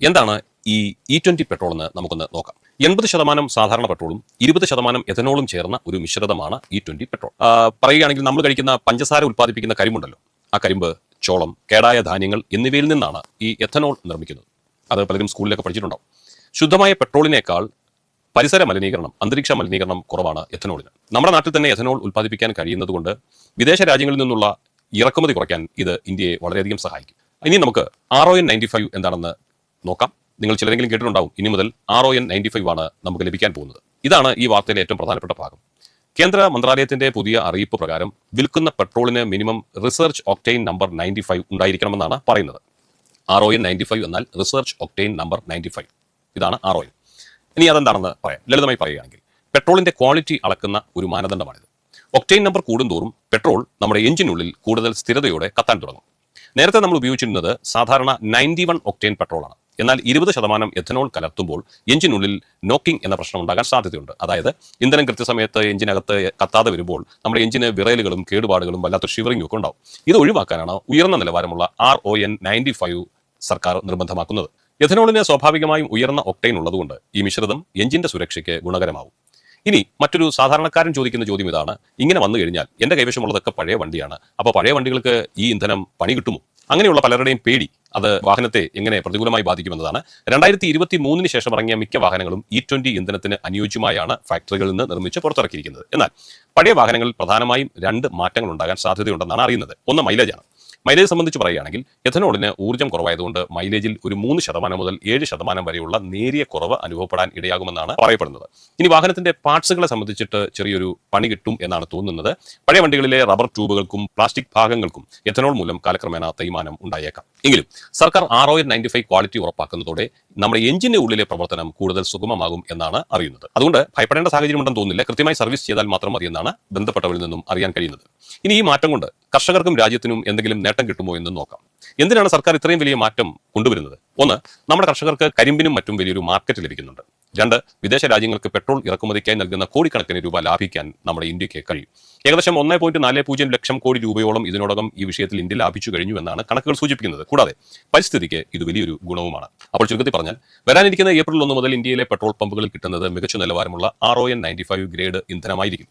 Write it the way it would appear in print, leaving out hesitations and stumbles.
എന്താണ് ഈ E20 petrol എന്ന് നമുക്കൊന്ന് നോക്കാം. 80% സാധാരണ പെട്രോളും 20% എഥനോളും ചേർന്ന ഒരു മിശ്രിതമാണ് E20 പെട്രോൾ. പറയുകയാണെങ്കിൽ നമ്മൾ കഴിക്കുന്ന പഞ്ചസാര ഉൽപ്പാദിപ്പിക്കുന്ന കരിമ്പുണ്ടല്ലോ, ആ കരിമ്പ്, ചോളം, കേടായ ധാന്യങ്ങൾ എന്നിവയിൽ നിന്നാണ് ഈ എഥനോൾ നിർമ്മിക്കുന്നത്. അത് പലരും സ്കൂളിലൊക്കെ പഠിച്ചിട്ടുണ്ടാവും. ശുദ്ധമായ പെട്രോളിനേക്കാൾ പരിസര മലിനീകരണം, അന്തരീക്ഷ മലിനീകരണം കുറവാണ് എഥനോളിന്. നമ്മുടെ നാട്ടിൽ തന്നെ എഥനോൾ ഉൽപ്പാദിപ്പിക്കാൻ കഴിയുന്നതുകൊണ്ട് വിദേശ രാജ്യങ്ങളിൽ നിന്നുള്ള ഇറക്കുമതി കുറയ്ക്കാൻ ഇത് ഇന്ത്യയെ വളരെയധികം സഹായിക്കും. ഇനി നമുക്ക് RON 95 എന്താണെന്ന് നോക്കാം. നിങ്ങൾ ചിലരെങ്കിലും കേട്ടിട്ടുണ്ടാവും, ഇനി മുതൽ RON 95 ആണ് നമുക്ക് ലഭിക്കാൻ പോകുന്നത്. ഇതാണ് ഈ വാർത്തയിലെ ഏറ്റവും പ്രധാനപ്പെട്ട ഭാഗം. കേന്ദ്ര മന്ത്രാലയത്തിന്റെ പുതിയ അറിയിപ്പ് പ്രകാരം വിൽക്കുന്ന പെട്രോളിന് മിനിമം റിസർച്ച് ഒക്ടെയിൻ നമ്പർ 95 ഉണ്ടായിരിക്കണമെന്നാണ് പറയുന്നത്. RON 95 എന്നാൽ റിസർച്ച് ഒക്ടെയിൻ നമ്പർ 95. ഇതാണ് RON. ഇനി അതെന്താണെന്ന് പറയാം. ലളിതമായി പറയുകയാണെങ്കിൽ പെട്രോളിന്റെ ക്വാളിറ്റി അളക്കുന്ന ഒരു മാനദണ്ഡമാണിത്. ഒക്ടെയിൻ നമ്പർ കൂടുന്തോറും പെട്രോൾ നമ്മുടെ എഞ്ചിനുള്ളിൽ കൂടുതൽ സ്ഥിരതയോടെ കത്താൻ തുടങ്ങും. നേരത്തെ നമ്മൾ ഉപയോഗിച്ചിരുന്നത് സാധാരണ 91 ഒക്ടെയിൻ പെട്രോളാണ്. എന്നാൽ 20% എഥനോൾ കലർത്തുമ്പോൾ എഞ്ചിനുള്ളിൽ നോക്കിംഗ് എന്ന പ്രശ്നം ഉണ്ടാകാൻ സാധ്യതയുണ്ട്. അതായത് ഇന്ധനം കൃത്യസമയത്ത് എഞ്ചിനകത്ത് കത്താതെ വരുമ്പോൾ നമ്മുടെ എഞ്ചിന് വിറയലുകളും കേടുപാടുകളും വല്ലാത്ത ഷിവറിംഗും ഒക്കെ ഉണ്ടാവും. ഇത് ഒഴിവാക്കാനാണ് ഉയർന്ന നിലവാരമുള്ള RON 95 സർക്കാർ നിർബന്ധമാക്കുന്നത്. എഥനോളിന് സ്വാഭാവികമായും ഉയർന്ന ഒക്ടെയിൻ ഉള്ളതുകൊണ്ട് ഈ മിശ്രിതം എഞ്ചിന്റെ സുരക്ഷയ്ക്ക് ഗുണകരമാവും. ഇനി മറ്റൊരു സാധാരണക്കാരൻ ചോദിക്കുന്ന ചോദ്യം ഇതാണ്: ഇങ്ങനെ വന്നു കഴിഞ്ഞാൽ എന്റെ കൈവശമുള്ളതൊക്കെ പഴയ വണ്ടിയാണ്, അപ്പോൾ പഴയ വണ്ടികൾക്ക് ഈ ഇന്ധനം പണി കിട്ടുമോ? അങ്ങനെയുള്ള പലരുടെയും പേടി അത് വാഹനത്തെ എങ്ങനെ പ്രതികൂലമായി ബാധിക്കുമെന്നതാണ്. 2023 ശേഷം ഇറങ്ങിയ മിക്ക വാഹനങ്ങളും E20 ഇന്ധനത്തിന് അനുയോജ്യമായാണ് ഫാക്ടറികളിൽ നിന്ന് നിർമ്മിച്ച് പുറത്തിറക്കിയിരിക്കുന്നത്. എന്നാൽ പഴയ വാഹനങ്ങളിൽ പ്രധാനമായും 2 മാറ്റങ്ങൾ ഉണ്ടാകാൻ സാധ്യതയുണ്ടെന്നാണ് അറിയുന്നത്. ഒന്ന് മൈലേജാണ്. മൈലേജ് സംബന്ധിച്ച് പറയുകയാണെങ്കിൽ എഥനോളിന് ഊർജ്ജം കുറവായതുകൊണ്ട് മൈലേജിൽ ഒരു 3% മുതൽ 7% വരെയുള്ള നേരിയ കുറവ് അനുഭവപ്പെടാൻ ഇടയാകുമെന്നാണ് പറയപ്പെടുന്നത്. ഇനി വാഹനത്തിന്റെ പാർട്സുകളെ സംബന്ധിച്ചിട്ട് ചെറിയൊരു പണി കിട്ടും എന്നാണ് തോന്നുന്നത്. പഴയ വണ്ടികളിലെ റബ്ബർ ട്യൂബുകൾക്കും പ്ലാസ്റ്റിക് ഭാഗങ്ങൾക്കും എഥനോൾ മൂലം കാലക്രമേണ തേയ്മാനം ഉണ്ടായേക്കാം. എങ്കിലും സർക്കാർ RON 95 ക്വാളിറ്റി ഉറപ്പാക്കുന്നതോടെ നമ്മുടെ എഞ്ചിന്റെ ഉള്ളിലെ പ്രവർത്തനം കൂടുതൽ സുഗമമാകും എന്നാണ് അറിയുന്നത്. അതുകൊണ്ട് ഭയപ്പെടേണ്ട സാഹചര്യം ഉണ്ടെന്ന് തോന്നുന്നില്ല. കൃത്യമായി സർവീസ് ചെയ്താൽ മാത്രം മതിയെന്നാണ് ബന്ധപ്പെട്ടവരിൽ നിന്നും അറിയാൻ കഴിയുന്നത്. ഇനി ഈ മാറ്റം കൊണ്ട് കർഷകർക്കും രാജ്യത്തിനും എന്തെങ്കിലും നേട്ടം കിട്ടുമോ എന്ന് നോക്കാം. എന്തിനാണ് സർക്കാർ ഇത്രയും വലിയ മാറ്റം കൊണ്ടുവരുന്നത്? ഒന്ന്, നമ്മുടെ കർഷകർക്ക് കരിമ്പിനും മറ്റും വലിയൊരു മാർക്കറ്റ് ലഭിക്കുന്നുണ്ട്. 2, വിദേശ രാജ്യങ്ങൾക്ക് പെട്രോൾ ഇറക്കുമതിക്കായി നൽകുന്ന കോടിക്കണക്കിന് രൂപ ലാഭിക്കാൻ നമ്മുടെ ഇന്ത്യക്ക് കഴിയും. ഏകദേശം 1.40 ലക്ഷം കോടി രൂപയോളം ഇതിനോടകം ഈ വിഷയത്തിൽ ഇന്ത്യ ലാഭിച്ചു കഴിഞ്ഞു എന്നാണ് കണക്കുകൾ സൂചിപ്പിക്കുന്നത്. കൂടാതെ പരിസ്ഥിതിക്ക് ഇത് വലിയൊരു ഗുണവുമാണ്. അപ്പോൾ ചുരുക്കത്തിൽ പറഞ്ഞാൽ വരാനിരിക്കുന്ന ഏപ്രിൽ 1 മുതൽ ഇന്ത്യയിലെ പെട്രോൾ പമ്പുകളിൽ കിട്ടുന്നത് മികച്ച നിലവാരമുള്ള RON 95 ഗ്രേഡ് ഇന്ധനമായിരിക്കും.